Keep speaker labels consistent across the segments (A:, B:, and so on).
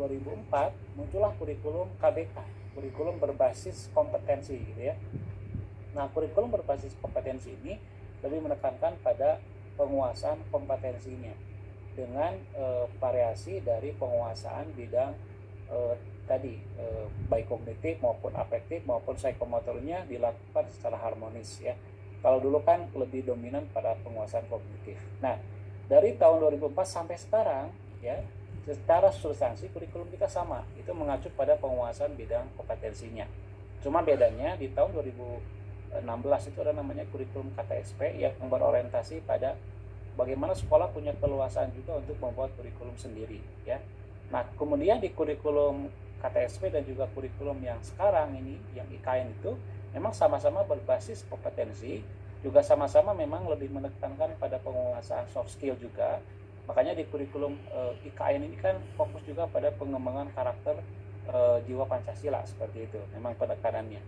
A: 2004 muncullah kurikulum KBK, kurikulum berbasis kompetensi gitu ya. Nah, kurikulum berbasis kompetensi ini lebih menekankan pada penguasaan kompetensinya dengan variasi dari penguasaan bidang baik kognitif maupun afektif maupun psikomotornya dilakukan secara harmonis ya. Kalau dulu kan lebih dominan pada penguasaan kognitif. Nah, dari tahun 2004 sampai sekarang ya, secara substansi kurikulum kita sama, itu mengacu pada penguasaan bidang kompetensinya. Cuma bedanya di tahun 2016 itu ada namanya kurikulum KTSP yang berorientasi pada bagaimana sekolah punya keluasan juga untuk membuat kurikulum sendiri ya. Nah, kemudian di kurikulum KTSP dan juga kurikulum yang sekarang ini, yang IKN itu memang sama-sama berbasis kompetensi, juga sama-sama memang lebih menekankan pada penguasaan soft skill juga. Makanya di kurikulum IKN ini kan fokus juga pada pengembangan karakter jiwa Pancasila seperti itu, memang penekanannya.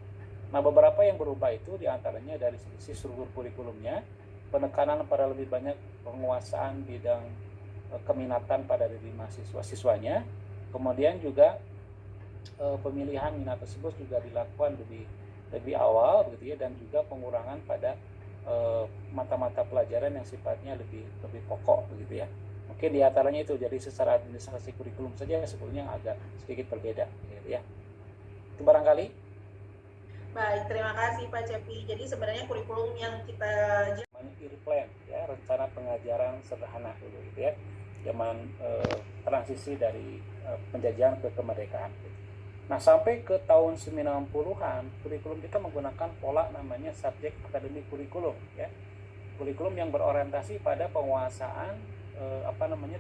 A: Nah, beberapa yang berubah itu diantaranya dari sisi struktur kurikulumnya, penekanan pada lebih banyak penguasaan bidang keminatan pada diri mahasiswa-siswanya, kemudian juga pemilihan minat tersebut juga dilakukan lebih awal begitu ya, dan juga pengurangan pada mata-mata pelajaran yang sifatnya lebih pokok begitu ya. Mungkin diantaranya itu, jadi secara administrasi kurikulum saja sebetulnya agak sedikit berbeda gitu ya. Itu barangkali.
B: Baik, terima kasih Pak Cepi. Jadi sebenarnya kurikulum yang kita
A: plan ya, rencana pengajaran sederhana dulu gitu ya. Zaman transisi dari penjajahan ke kemerdekaan. Nah, sampai ke tahun 90-an, kurikulum kita menggunakan pola namanya subjek akademik kurikulum ya. Kurikulum yang berorientasi pada penguasaan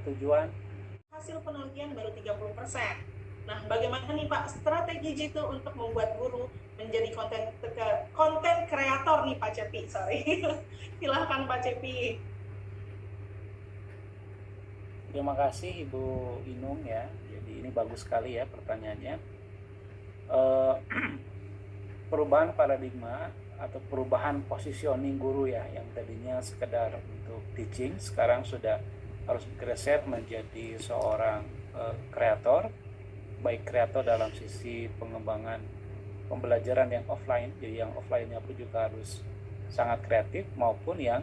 A: tujuan.
B: Hasil penelitian baru 30%. Nah, bagaimana nih Pak strategi itu untuk membuat guru menjadi konten kreator nih Pak Cepi? Silahkan Pak Cepi.
A: Terima kasih Ibu Inung ya. Jadi ini bagus sekali ya pertanyaannya. Perubahan paradigma atau perubahan positioning guru ya, yang tadinya sekedar untuk teaching sekarang sudah harus bergeser menjadi seorang kreator, baik kreator dalam sisi pengembangan pembelajaran yang offline, jadi yang offline-nya pun juga harus sangat kreatif, maupun yang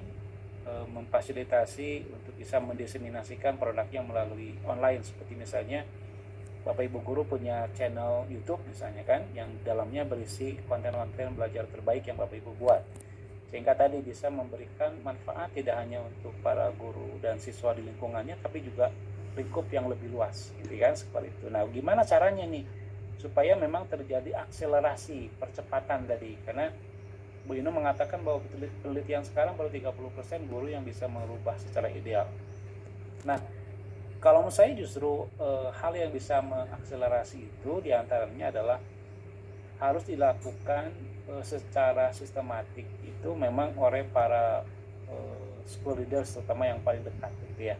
A: memfasilitasi untuk bisa mendiseminasikan produknya melalui online, seperti misalnya Bapak Ibu guru punya channel YouTube misalnya kan, yang dalamnya berisi konten-konten belajar terbaik yang Bapak Ibu buat, sehingga tadi bisa memberikan manfaat tidak hanya untuk para guru dan siswa di lingkungannya, tapi juga lingkup yang lebih luas gitu kan, seperti itu. Nah, gimana caranya nih supaya memang terjadi akselerasi percepatan tadi, karena Bu Inu mengatakan bahwa penelitian sekarang baru 30% guru yang bisa merubah secara ideal. Nah, kalau menurut saya justru hal yang bisa mengakselerasi itu diantaranya adalah harus dilakukan secara sistematik itu memang oleh para school leaders, terutama yang paling dekat gitu ya.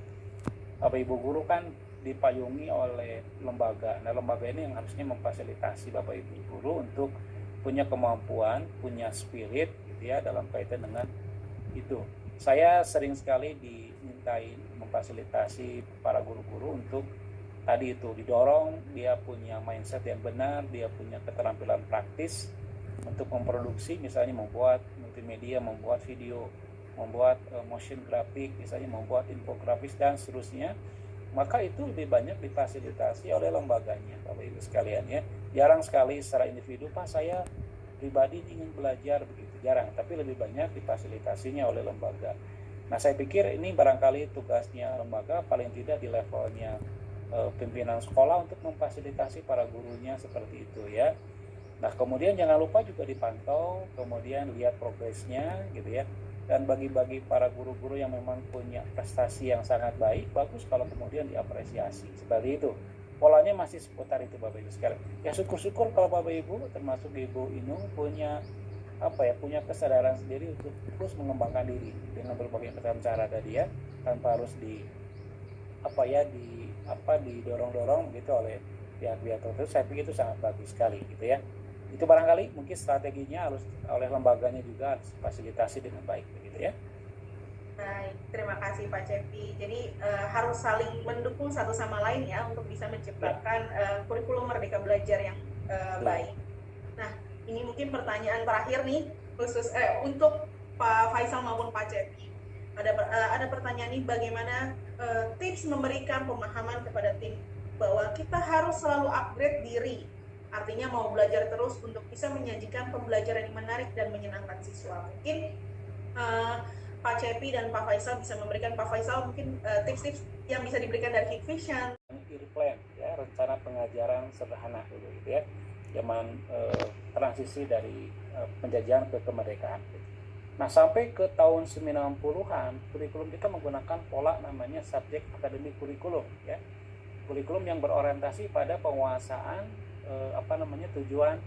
A: Bapak Ibu guru kan dipayungi oleh lembaga. Nah, lembaga ini yang harusnya memfasilitasi Bapak Ibu guru untuk punya kemampuan, punya spirit gitu ya dalam kaitan dengan itu. Saya sering sekali dimintain memfasilitasi para guru-guru untuk tadi itu, didorong dia punya mindset yang benar, dia punya keterampilan praktis untuk memproduksi, misalnya membuat multimedia, membuat video, membuat motion grafik, misalnya membuat infografis dan seterusnya. Maka itu lebih banyak difasilitasi oleh lembaganya, Bapak Ibu sekalian ya. Jarang sekali secara individu, Pak saya pribadi ingin belajar begitu, jarang, tapi lebih banyak difasilitasinya oleh lembaga. Nah, saya pikir ini barangkali tugasnya lembaga paling tidak di levelnya pimpinan sekolah untuk memfasilitasi para gurunya seperti itu ya. Nah, kemudian jangan lupa juga dipantau, kemudian lihat progresnya gitu ya. Dan bagi para guru-guru yang memang punya prestasi yang sangat baik, bagus kalau kemudian diapresiasi seperti itu. Polanya masih seputar itu Bapak Ibu sekalian. Ya syukur-syukur kalau Bapak Ibu termasuk Ibu Inung punya punya kesadaran sendiri untuk terus mengembangkan diri dengan berbagai macam cara tadi ya, tanpa harus didorong-dorong gitu oleh pihak-pihak tertentu. Saya pikir itu sangat bagus sekali gitu ya. Itu barangkali mungkin strateginya harus oleh lembaganya juga harus fasilitasi dengan baik begitu ya.
B: Baik, terima kasih. kasih Pak Cepi. Jadi harus saling mendukung satu sama lain ya untuk bisa menciptakan kurikulum Merdeka Belajar yang baik. Nah, ini mungkin pertanyaan terakhir nih khusus untuk Pak Faisal maupun Pak Cepi. Ada pertanyaan nih, bagaimana tips memberikan pemahaman kepada tim bahwa kita harus selalu upgrade diri. Artinya mau belajar terus untuk bisa menyajikan pembelajaran yang menarik dan menyenangkan siswa. Mungkin Pak Cepi dan Pak Faisal bisa memberikan, Pak Faisal mungkin tips-tips yang bisa diberikan dari Hikvision.
A: Plan ya, rencana pengajaran sederhana dulu gitu ya. Zaman transisi dari penjajahan ke kemerdekaan. Nah, sampai ke tahun 90-an, kurikulum kita menggunakan pola namanya subjek akademik kurikulum ya. Kurikulum yang berorientasi pada penguasaan tujuan